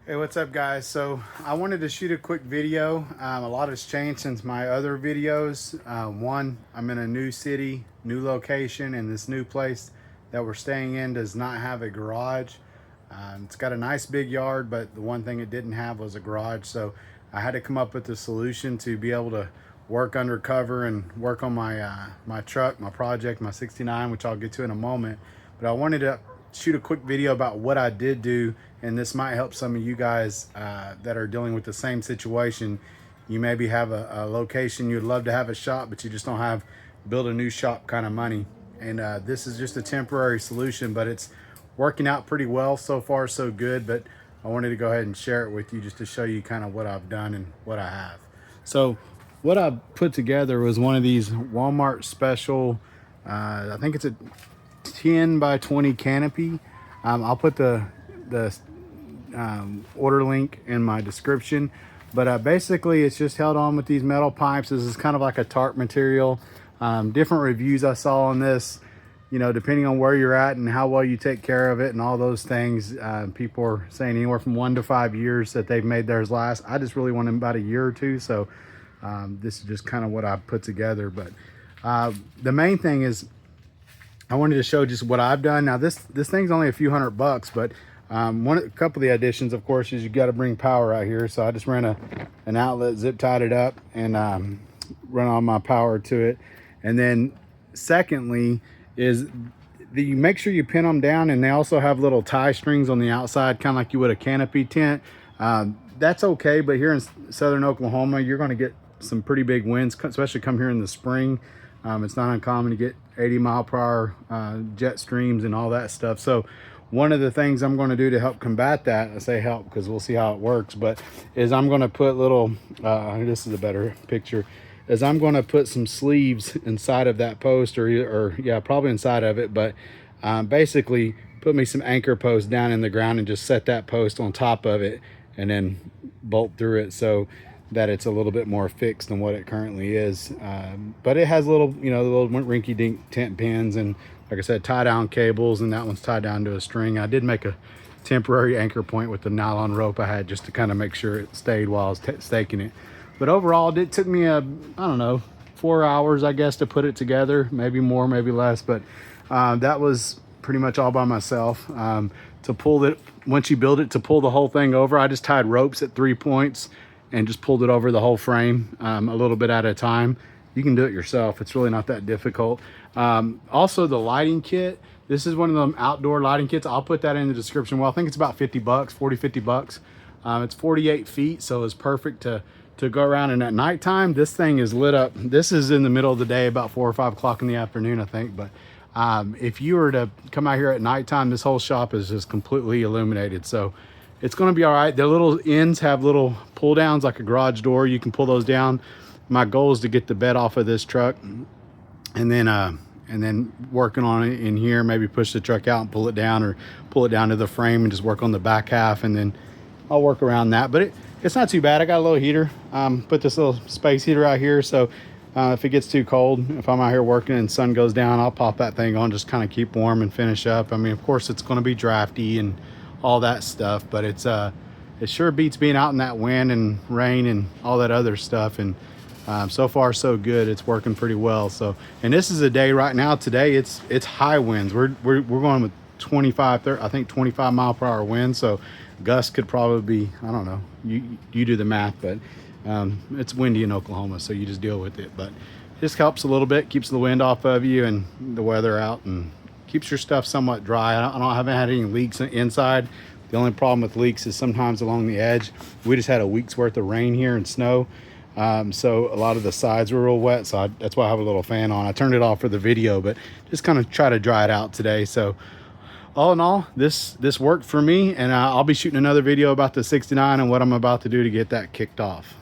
Hey, what's up guys? So I wanted to shoot a quick video. A lot has changed since my other videos. One, I'm in a new city, new location, and this new place that we're staying in does not have a garage. It's got a nice big yard, but the one thing it didn't have was a garage. So I had to come up with a solution to be able to work undercover and work on my truck, my project, my 69, which I'll get to in a moment. But I wanted to shoot a quick video about what I did do, and this might help some of you guys that are dealing with the same situation. You maybe have a location you'd love to have a shop, but you just don't have build a new shop kind of money, and this is just a temporary solution, but it's working out pretty well so far, so good. But I wanted to go ahead and share it with you just to show you kind of what I've done and what I have. So what I put together was one of these Walmart special, I think it's a 10 by 20 canopy. I'll put the order link in my description, but basically it's just held on with these metal pipes. This is kind of like a tarp material. Different reviews I saw on this, you know, depending on where you're at and how well you take care of it and all those things, people are saying anywhere from 1 to 5 years that they've made theirs last. I just really want them about a year or two, so this is just kind of what I put together. But the main thing is I wanted to show just what I've done. Now this thing's only a few $100, but a couple of the additions, of course, is you got to bring power out here. So I just ran an outlet, zip tied it up, and run all my power to it. And then secondly is you make sure you pin them down, and they also have little tie strings on the outside, kind of like you would a canopy tent. That's okay, but here in southern Oklahoma, you're going to get some pretty big winds, especially come here in the spring. It's not uncommon to get 80-mile-per-hour jet streams and all that stuff. So one of the things I'm going to do to help combat that, I say help because we'll see how it works, but is I'm going to put little, this is a better picture, is I'm going to put some sleeves inside of that post, or yeah, probably inside of it, but basically put me some anchor posts down in the ground and just set that post on top of it and then bolt through it so that it's a little bit more fixed than what it currently is. But it has little, you know, the little rinky-dink tent pins and, like I said, tie down cables, and that one's tied down to a string. I did make a temporary anchor point with the nylon rope I had just to kind of make sure it stayed while I was staking it. But overall, it took me I don't know, 4 hours, I guess, to put it together, maybe more, maybe less, but that was pretty much all by myself. To pull it, once you build it, to pull the whole thing over, I just tied ropes at 3 points and just pulled it over the whole frame, a little bit at a time. You can do it yourself. It's really not that difficult. Also the lighting kit, this is one of them outdoor lighting kits. I'll put that in the description. Well, I think it's about 50 bucks, 40, 50 bucks. It's 48 feet, so it's perfect to go around. And at nighttime, this thing is lit up. This is in the middle of the day, about 4 or 5 o'clock in the afternoon, I think. But if you were to come out here at nighttime, this whole shop is just completely illuminated. So it's going to be all right. The little ends have little pull downs like a garage door. You can pull those down. My goal is to get the bed off of this truck and then working on it in here, maybe push the truck out and pull it down, or pull it down to the frame and just work on the back half, and then I'll work around that. But it's not too bad. I got a little heater, put this little space heater out here, so if it gets too cold, if I'm out here working and sun goes down, I'll pop that thing on, just kind of keep warm and finish up. I mean, of course it's going to be drafty and all that stuff, but it sure beats being out in that wind and rain and all that other stuff. And so far so good. It's working pretty well. So, and this is a day right now, today it's high winds. We're going with 25, 30, I think 25-mile-per-hour winds. So gusts could probably be, I don't know, you do the math, but it's windy in Oklahoma, so you just deal with it. But this helps a little bit, keeps the wind off of you and the weather out, and keeps your stuff somewhat dry. I haven't had any leaks inside. The only problem with leaks is sometimes along the edge. We just had a week's worth of rain here and snow, so a lot of the sides were real wet, so that's why I have a little fan on. I turned it off for the video, but just kind of try to dry it out today. So all in all, this worked for me, and I'll be shooting another video about the 69 and what I'm about to do to get that kicked off.